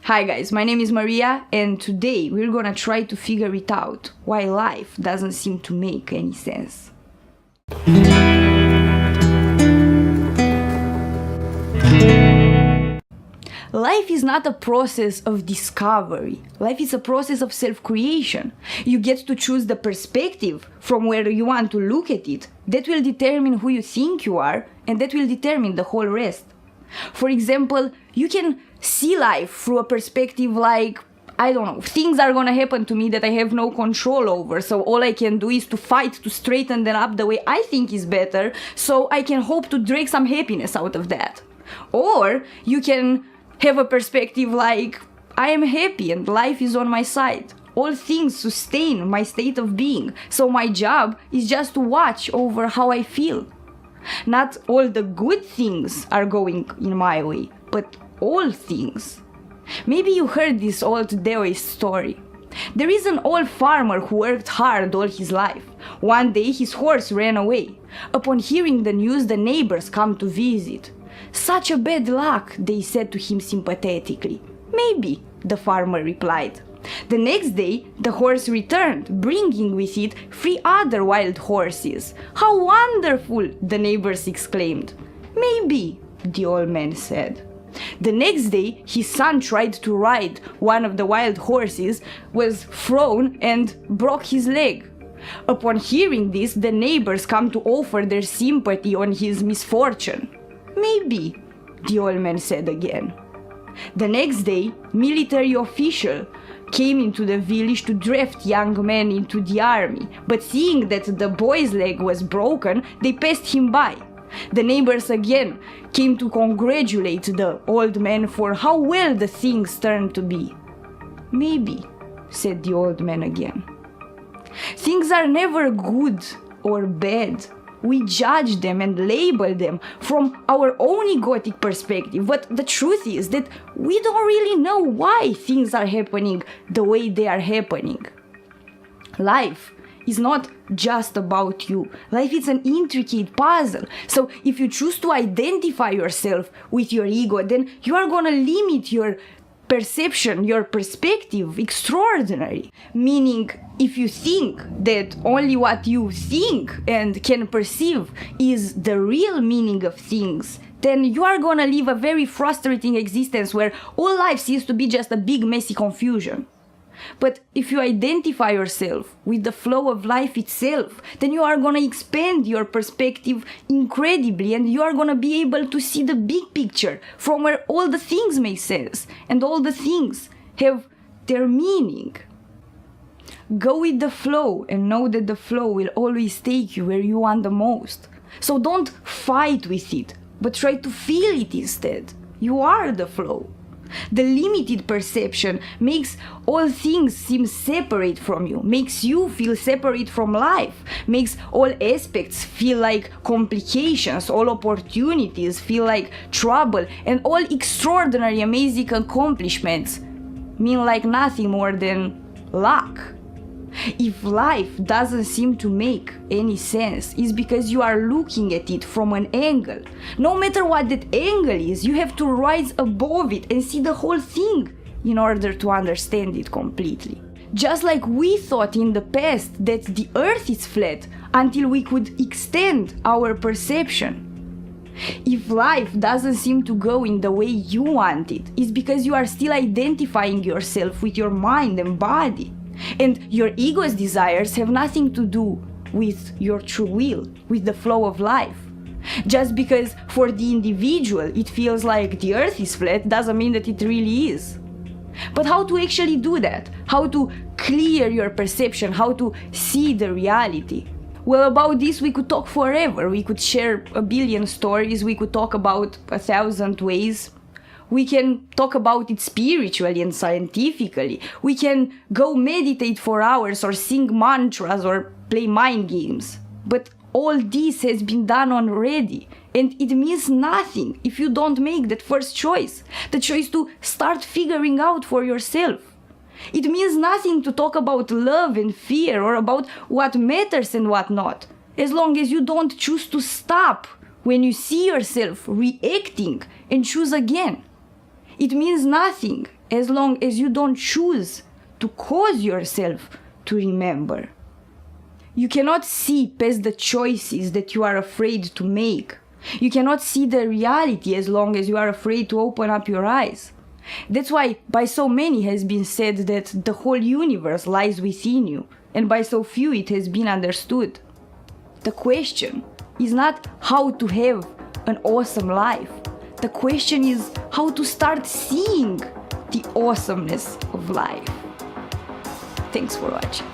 Hi guys, my name is Maria and today we're gonna try to figure it out why life doesn't seem to make any sense. Life is not a process of discovery. Life is a process of self-creation. You get to choose the perspective from where you want to look at it. That will determine who you think you are, and that will determine the whole rest. For example, you can see life through a perspective like, I don't know, things are gonna happen to me that I have no control over, so all I can do is to fight to straighten them up the way I think is better, so I can hope to drag some happiness out of that. Or you can have a perspective like, I am happy and life is on my side. All things sustain my state of being, so my job is just to watch over how I feel. Not all the good things are going in my way, but all things. Maybe you heard this old Daoist story. There is an old farmer who worked hard all his life. One day his horse ran away. Upon hearing the news, the neighbors come to visit. "Such a bad luck," they said to him sympathetically. "Maybe," the farmer replied. The next day, the horse returned, bringing with it 3 other wild horses. "How wonderful!" the neighbors exclaimed. "Maybe," the old man said. The next day, his son tried to ride one of the wild horses, was thrown and broke his leg. Upon hearing this, the neighbors come to offer their sympathy on his misfortune. "Maybe," the old man said again. The next day, military official came into the village to draft young men into the army, but seeing that the boy's leg was broken, they passed him by. The neighbors again came to congratulate the old man for how well the things turned to be. "Maybe," said the old man again. Things are never good or bad. We judge them and label them from our own egotic perspective, but the truth is that we don't really know why things are happening the way they are happening. Life is not just about you. Life is an intricate puzzle. So if you choose to identify yourself with your ego, then you are gonna limit your perception, your perspective extraordinary. Meaning, if you think that only what you think and can perceive is the real meaning of things, then you are gonna live a very frustrating existence where all life seems to be just a big messy confusion. But if you identify yourself with the flow of life itself, then you are gonna expand your perspective incredibly and you are gonna be able to see the big picture from where all the things make sense and all the things have their meaning. Go with the flow and know that the flow will always take you where you want the most. So don't fight with it, but try to feel it instead. You are the flow. The limited perception makes all things seem separate from you, makes you feel separate from life, makes all aspects feel like complications, all opportunities feel like trouble, and all extraordinary, amazing accomplishments mean like nothing more than luck. If life doesn't seem to make any sense, it's because you are looking at it from an angle. No matter what that angle is, you have to rise above it and see the whole thing in order to understand it completely. Just like we thought in the past that the earth is flat until we could extend our perception. If life doesn't seem to go in the way you want it, it's because you are still identifying yourself with your mind and body. And your ego's desires have nothing to do with your true will, with the flow of life. Just because for the individual it feels like the earth is flat doesn't mean that it really is. But how to actually do that? How to clear your perception? How to see the reality? Well, about this we could talk forever. We could share a billion stories. We could talk about 1,000 ways. We can talk about it spiritually and scientifically. We can go meditate for hours or sing mantras or play mind games. But all this has been done already. And it means nothing if you don't make that first choice. The choice to start figuring out for yourself. It means nothing to talk about love and fear or about what matters and what not, as long as you don't choose to stop when you see yourself reacting and choose again. It means nothing as long as you don't choose to cause yourself to remember. You cannot see past the choices that you are afraid to make. You cannot see the reality as long as you are afraid to open up your eyes. That's why by so many has been said that the whole universe lies within you, and by so few it has been understood. The question is not how to have an awesome life. The question is how to start seeing the awesomeness of life. Thanks for watching.